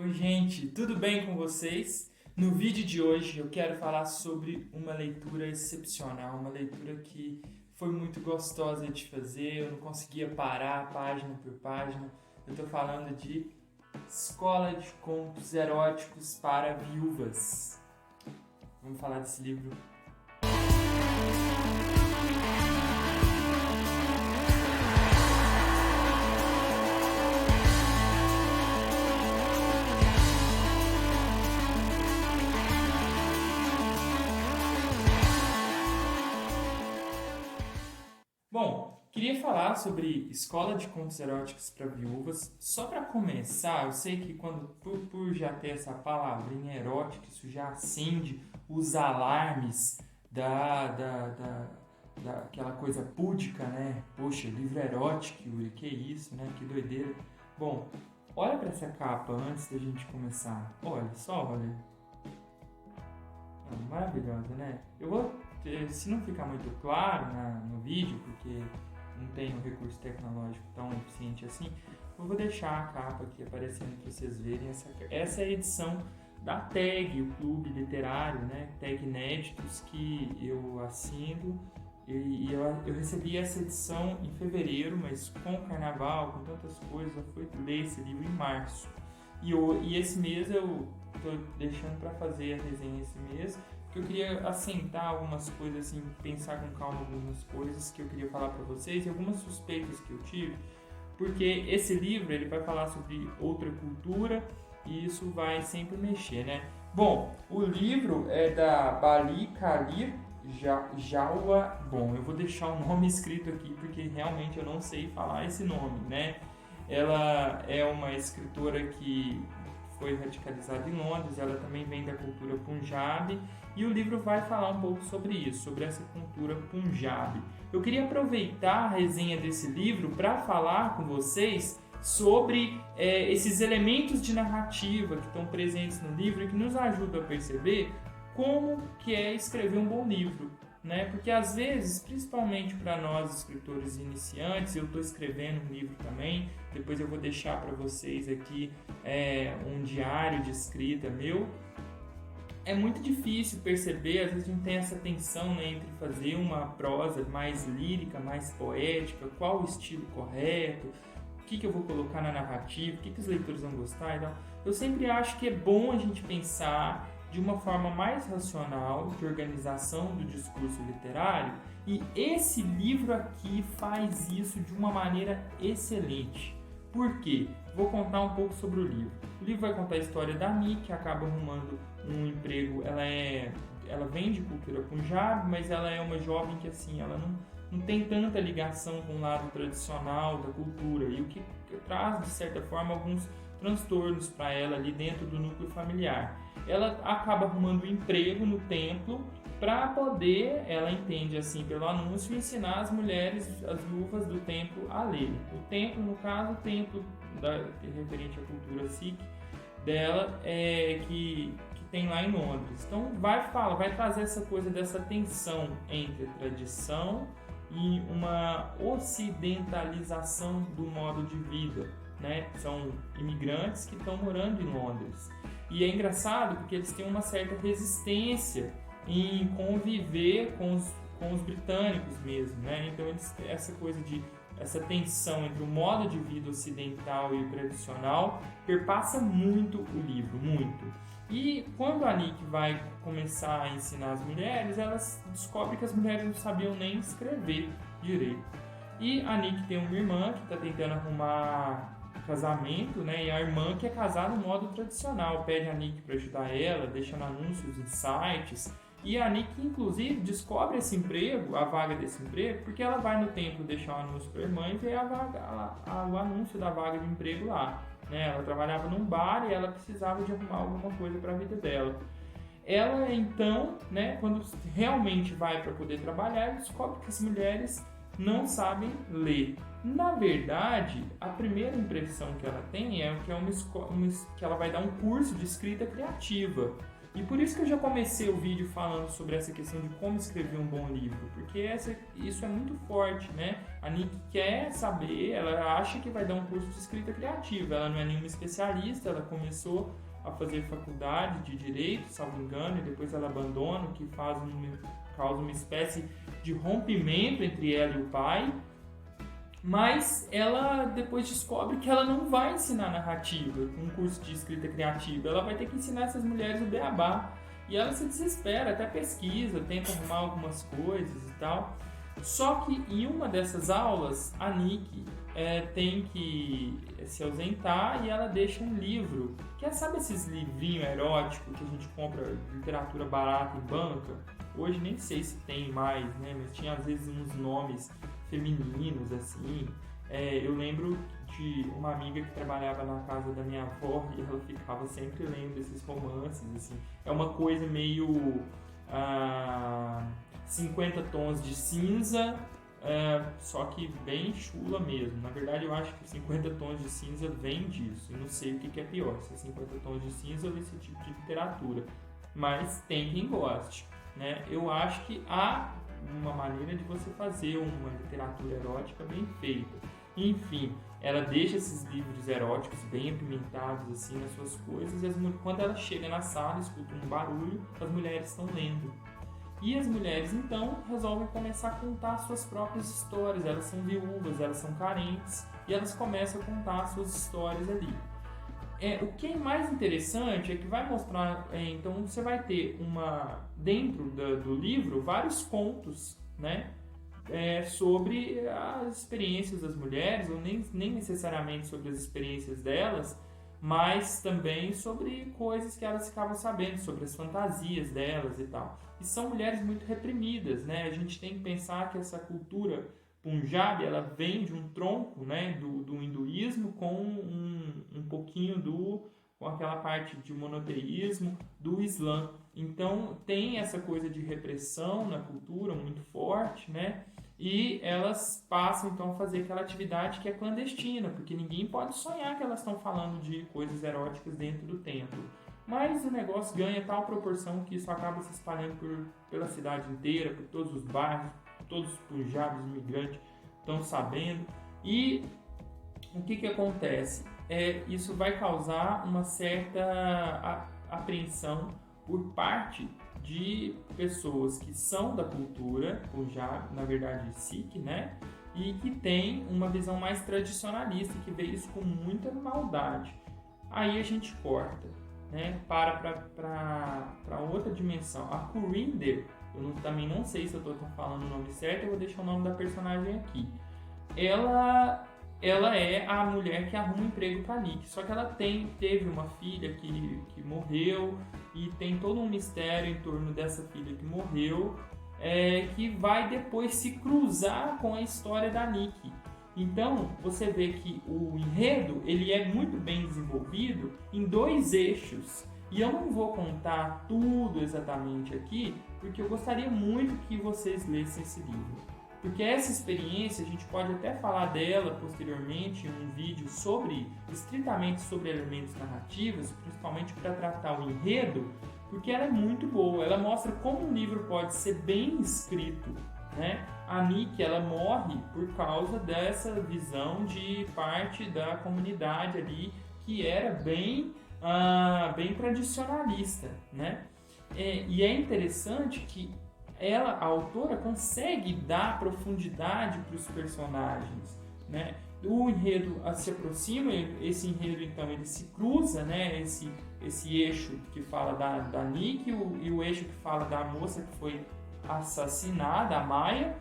Oi, gente, tudo bem com vocês? No vídeo de hoje eu quero falar sobre uma leitura excepcional, uma leitura que foi muito gostosa de fazer, eu não conseguia parar página por página. Eu estou falando de Escola de Contos Eróticos para Viúvas. Vamos falar desse livro. Bom, queria falar sobre Escola de Contos Eróticos para Viúvas. Só para começar, eu sei que por já ter essa palavrinha erótica, isso já acende os alarmes daquela coisa púdica, né? Poxa, livro erótico, Yuri, que isso, né? Que doideira. Bom, olha para essa capa antes da gente começar. Olha, só olha. Maravilhosa, né? Eu vou, se não ficar muito claro no vídeo, porque não tem um recurso tecnológico tão eficiente assim, eu vou deixar a capa aqui aparecendo para vocês verem. Essa é a edição da TAG, o Clube Literário, né? TAG Inéditos, que eu assino. E eu recebi essa edição em fevereiro, mas com o carnaval, com tantas coisas, eu fui ler esse livro em março. E esse mês eu estou deixando para fazer a resenha esse mês, porque eu queria assentar algumas coisas, assim, pensar com calma algumas coisas que eu queria falar para vocês e algumas suspeitas que eu tive, porque esse livro ele vai falar sobre outra cultura e isso vai sempre mexer, né? Bom, o livro é da Bali Kalir Jawa. Bom, eu vou deixar o nome escrito aqui porque realmente eu não sei falar esse nome, né? Ela é uma escritora que foi radicalizada em Londres, ela também vem da cultura Punjabi e o livro vai falar um pouco sobre isso, sobre essa cultura Punjabi. Eu queria aproveitar a resenha desse livro para falar com vocês sobre esses elementos de narrativa que estão presentes no livro e que nos ajudam a perceber como que é escrever um bom livro. Né? Porque às vezes, principalmente para nós escritores iniciantes, eu estou escrevendo um livro também, depois eu vou deixar para vocês aqui um diário de escrita meu. É muito difícil perceber, às vezes a gente tem essa tensão, né, entre fazer uma prosa mais lírica, mais poética, qual o estilo correto, o que eu vou colocar na narrativa, o que os leitores vão gostar. Então, eu sempre acho que é bom a gente pensar de uma forma mais racional de organização do discurso literário, e esse livro aqui faz isso de uma maneira excelente. Por quê? Vou contar um pouco sobre o livro. O livro vai contar a história da Nick, que acaba arrumando um emprego. Ela vem de cultura Punjab, mas ela é uma jovem que assim, ela não tem tanta ligação com o lado tradicional da cultura, e o que traz, de certa forma, alguns transtornos para ela ali dentro do núcleo familiar. Ela acaba arrumando um emprego no templo para poder, ela entende assim pelo anúncio, ensinar as mulheres, as viúvas do templo a ler. O templo, no caso, o templo referente à cultura Sikh dela, que tem lá em Londres. Então vai trazer essa coisa dessa tensão entre a tradição e uma ocidentalização do modo de vida. Né? São imigrantes que estão morando em Londres. E é engraçado porque eles têm uma certa resistência em conviver com os britânicos mesmo, né? Então essa tensão entre o modo de vida ocidental e o tradicional perpassa muito o livro, muito. E quando a Nick vai começar a ensinar as mulheres, elas descobrem que as mulheres não sabiam nem escrever direito. E a Nick tem uma irmã que está tentando arrumar casamento, né? E a irmã, que é casada no modo tradicional, pede a Nick para ajudar ela, deixando anúncios em sites. E a Nick, inclusive, descobre esse emprego, a vaga desse emprego, porque ela vai no templo deixar um anúncio para a irmã e vê o anúncio da vaga de emprego lá. Né? Ela trabalhava num bar e ela precisava de arrumar alguma coisa para a vida dela. Ela, então, né, quando realmente vai para poder trabalhar, descobre que as mulheres não sabem ler. Na verdade, a primeira impressão que ela tem é que ela vai dar um curso de escrita criativa. E por isso que eu já comecei o vídeo falando sobre essa questão de como escrever um bom livro, porque isso é muito forte, né? A Nick quer saber, ela acha que vai dar um curso de escrita criativa, ela não é nenhuma especialista, ela começou a fazer faculdade de Direito, salvo engano, e depois ela abandona, o que causa uma espécie de rompimento entre ela e o pai, mas ela depois descobre que ela não vai ensinar narrativa, um curso de escrita criativa, ela vai ter que ensinar essas mulheres o beabá. E ela se desespera, até pesquisa, tenta arrumar algumas coisas e tal. Só que em uma dessas aulas, a Nick tem que se ausentar e ela deixa um livro, sabe esses livrinhos eróticos que a gente compra literatura barata em banca? Hoje nem sei se tem mais, né? Mas tinha às vezes uns nomes femininos, assim. Eu lembro de uma amiga que trabalhava na casa da minha avó e ela ficava sempre lendo esses romances, assim. É uma coisa meio 50 tons de cinza, só que bem chula mesmo. Na verdade, eu acho que 50 tons de cinza vem disso. Eu não sei o que é pior, se é 50 tons de cinza ou esse tipo de literatura. Mas tem quem goste, né? Eu acho que há uma maneira de você fazer uma literatura erótica bem feita. Enfim, ela deixa esses livros eróticos bem apimentados assim nas suas coisas e quando ela chega na sala, escuta um barulho, as mulheres estão lendo. E as mulheres então resolvem começar a contar suas próprias histórias. Elas são viúvas, elas são carentes e elas começam a contar suas histórias ali. O que é mais interessante é que vai mostrar, então você vai ter dentro do livro vários contos, né, sobre as experiências das mulheres, ou nem necessariamente sobre as experiências delas, mas também sobre coisas que elas ficavam sabendo, sobre as fantasias delas e tal. E são mulheres muito reprimidas, né? A gente tem que pensar que essa cultura Punjab, ela vem de um tronco, né, do hinduísmo com um pouquinho com aquela parte de monoteísmo do Islã. Então tem essa coisa de repressão na cultura muito forte, né? E elas passam então a fazer aquela atividade que é clandestina, porque ninguém pode sonhar que elas estão falando de coisas eróticas dentro do templo. Mas o negócio ganha tal proporção que isso acaba se espalhando pela cidade inteira, por todos os bairros, todos os punjabis imigrantes estão sabendo. E o que acontece? Isso vai causar uma certa apreensão por parte de pessoas que são da cultura punjab, na verdade Sikh, né? E que tem uma visão mais tradicionalista, que vê isso com muita maldade. Aí a gente corta, né? Para outra dimensão. A Kurinder, eu também não sei se eu estou falando o nome certo, eu vou deixar o nome da personagem aqui. Ela é a mulher que arruma emprego para Nick, só que ela teve uma filha que morreu e tem todo um mistério em torno dessa filha que morreu, que vai depois se cruzar com a história da Nick. Então, você vê que o enredo ele é muito bem desenvolvido em 2 eixos. E eu não vou contar tudo exatamente aqui, porque eu gostaria muito que vocês lessem esse livro. Porque essa experiência, a gente pode até falar dela posteriormente em um vídeo estritamente sobre elementos narrativos, principalmente para tratar o enredo, porque ela é muito boa. Ela mostra como um livro pode ser bem escrito, né? A Nick, ela morre por causa dessa visão de parte da comunidade ali, que era bem tradicionalista, né? E é interessante que a autora consegue dar profundidade para os personagens, né? O enredo se aproxima, esse enredo então ele se cruza, né? Esse eixo que fala da Nick e o eixo que fala da moça que foi assassinada, a Maya,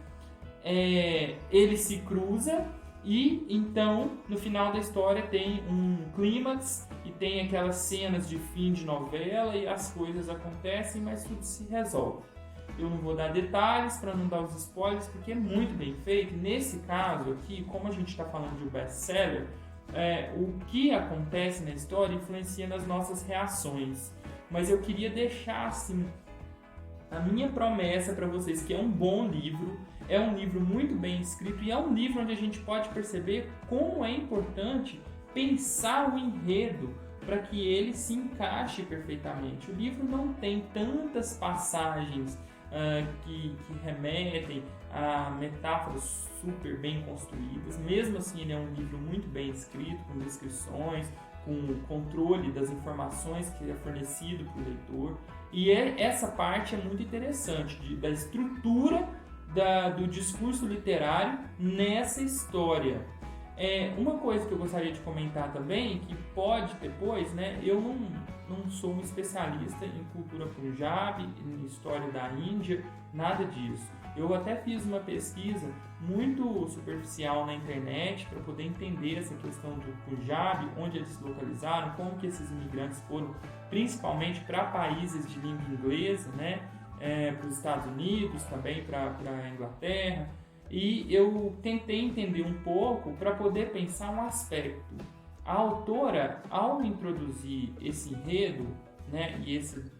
ele se cruza e então no final da história tem um clímax e tem aquelas cenas de fim de novela e as coisas acontecem, mas tudo se resolve. Eu não vou dar detalhes para não dar os spoilers, porque é muito bem feito. Nesse caso aqui, como a gente está falando de um best-seller, o que acontece na história influencia nas nossas reações. Mas eu queria deixar assim a minha promessa para vocês, que é um bom livro, é um livro muito bem escrito e é um livro onde a gente pode perceber como é importante pensar o enredo para que ele se encaixe perfeitamente. O livro não tem tantas passagens que remetem a metáforas super bem construídas. Mesmo assim, ele é um livro muito bem escrito, com descrições, com controle das informações que é fornecido para o leitor. E essa parte é muito interessante, da estrutura do discurso literário nessa história. Uma coisa que eu gostaria de comentar também, que pode depois, né, eu não sou um especialista em cultura Punjabi, em história da Índia, nada disso. Eu até fiz uma pesquisa muito superficial na internet para poder entender essa questão do Punjab, onde eles se localizaram, como que esses imigrantes foram, principalmente para países de língua inglesa, né, para os Estados Unidos, também para a Inglaterra. E eu tentei entender um pouco para poder pensar um aspecto. A autora, ao introduzir esse enredo, né, e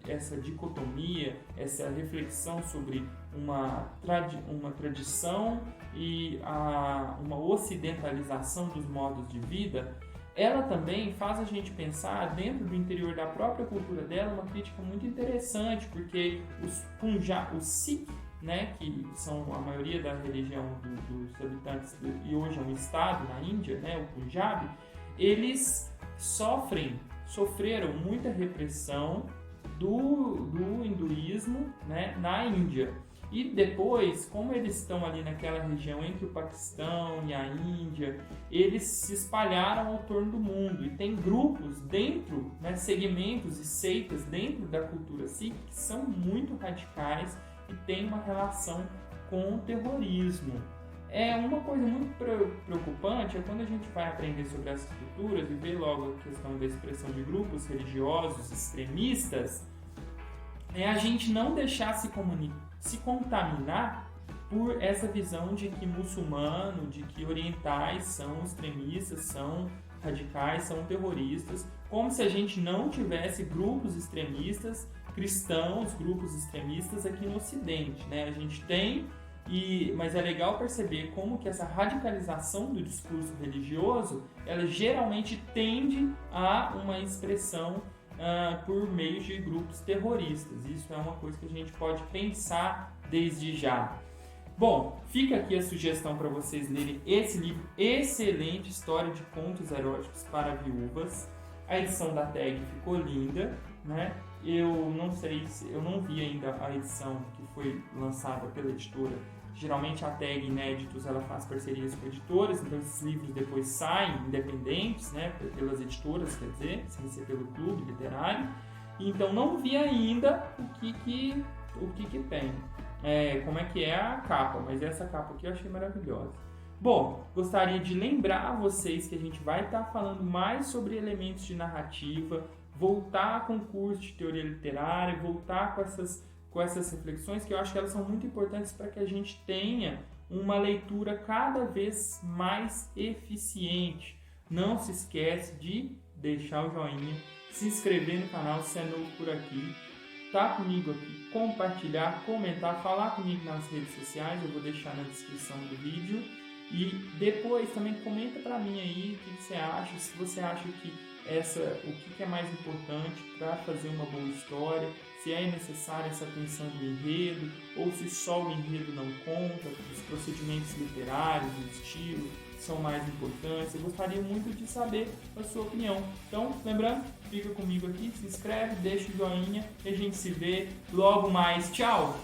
essa dicotomia, essa reflexão sobre uma tradição e uma ocidentalização dos modos de vida, ela também faz a gente pensar, dentro do interior da própria cultura dela, uma crítica muito interessante, porque os Sikh, né, que são a maioria da religião dos habitantes, e hoje é um estado na Índia, né, o Punjab, eles sofreram muita repressão do hinduísmo, né, na Índia. E depois, como eles estão ali naquela região entre o Paquistão e a Índia, eles se espalharam ao torno do mundo. E tem grupos dentro, né, segmentos e seitas dentro da cultura Sikh que são muito radicais e têm uma relação com o terrorismo. Uma coisa muito preocupante é quando a gente vai aprender sobre essas culturas e vê logo a questão da expressão de grupos religiosos extremistas, a gente não deixar se contaminar por essa visão de que muçulmano, de que orientais são extremistas, são radicais, são terroristas, como se a gente não tivesse grupos extremistas cristãos, grupos extremistas aqui no Ocidente, né? A gente tem, mas é legal perceber como que essa radicalização do discurso religioso, ela geralmente tende a uma expressão por meio de grupos terroristas. Isso é uma coisa que a gente pode pensar desde já. Bom, fica aqui a sugestão para vocês lerem esse livro excelente, História de Contos Eróticos para Viúvas. A edição da TAG ficou linda, né? Eu não vi ainda a edição que foi lançada pela editora. Geralmente a TAG Inéditos ela faz parcerias com editoras, então esses livros depois saem independentes, né, pelas editoras, quer dizer, sem ser pelo clube literário. Então não vi ainda o que tem, como é que é a capa, mas essa capa aqui eu achei maravilhosa. Bom, gostaria de lembrar a vocês que a gente vai estar falando mais sobre elementos de narrativa, voltar com o curso de teoria literária, voltar com essas reflexões que eu acho que elas são muito importantes para que a gente tenha uma leitura cada vez mais eficiente. Não se esquece de deixar o joinha, se inscrever no canal se é novo por aqui, tá comigo aqui, compartilhar, comentar, falar comigo nas redes sociais, eu vou deixar na descrição do vídeo. E depois também comenta para mim aí o que você acha, se você acha que o que é mais importante para fazer uma boa história, se é necessária essa atenção do enredo, ou se só o enredo não conta, os procedimentos literários, o estilo são mais importantes. Eu gostaria muito de saber a sua opinião. Então, lembrando, fica comigo aqui, se inscreve, deixa o joinha e a gente se vê logo mais. Tchau!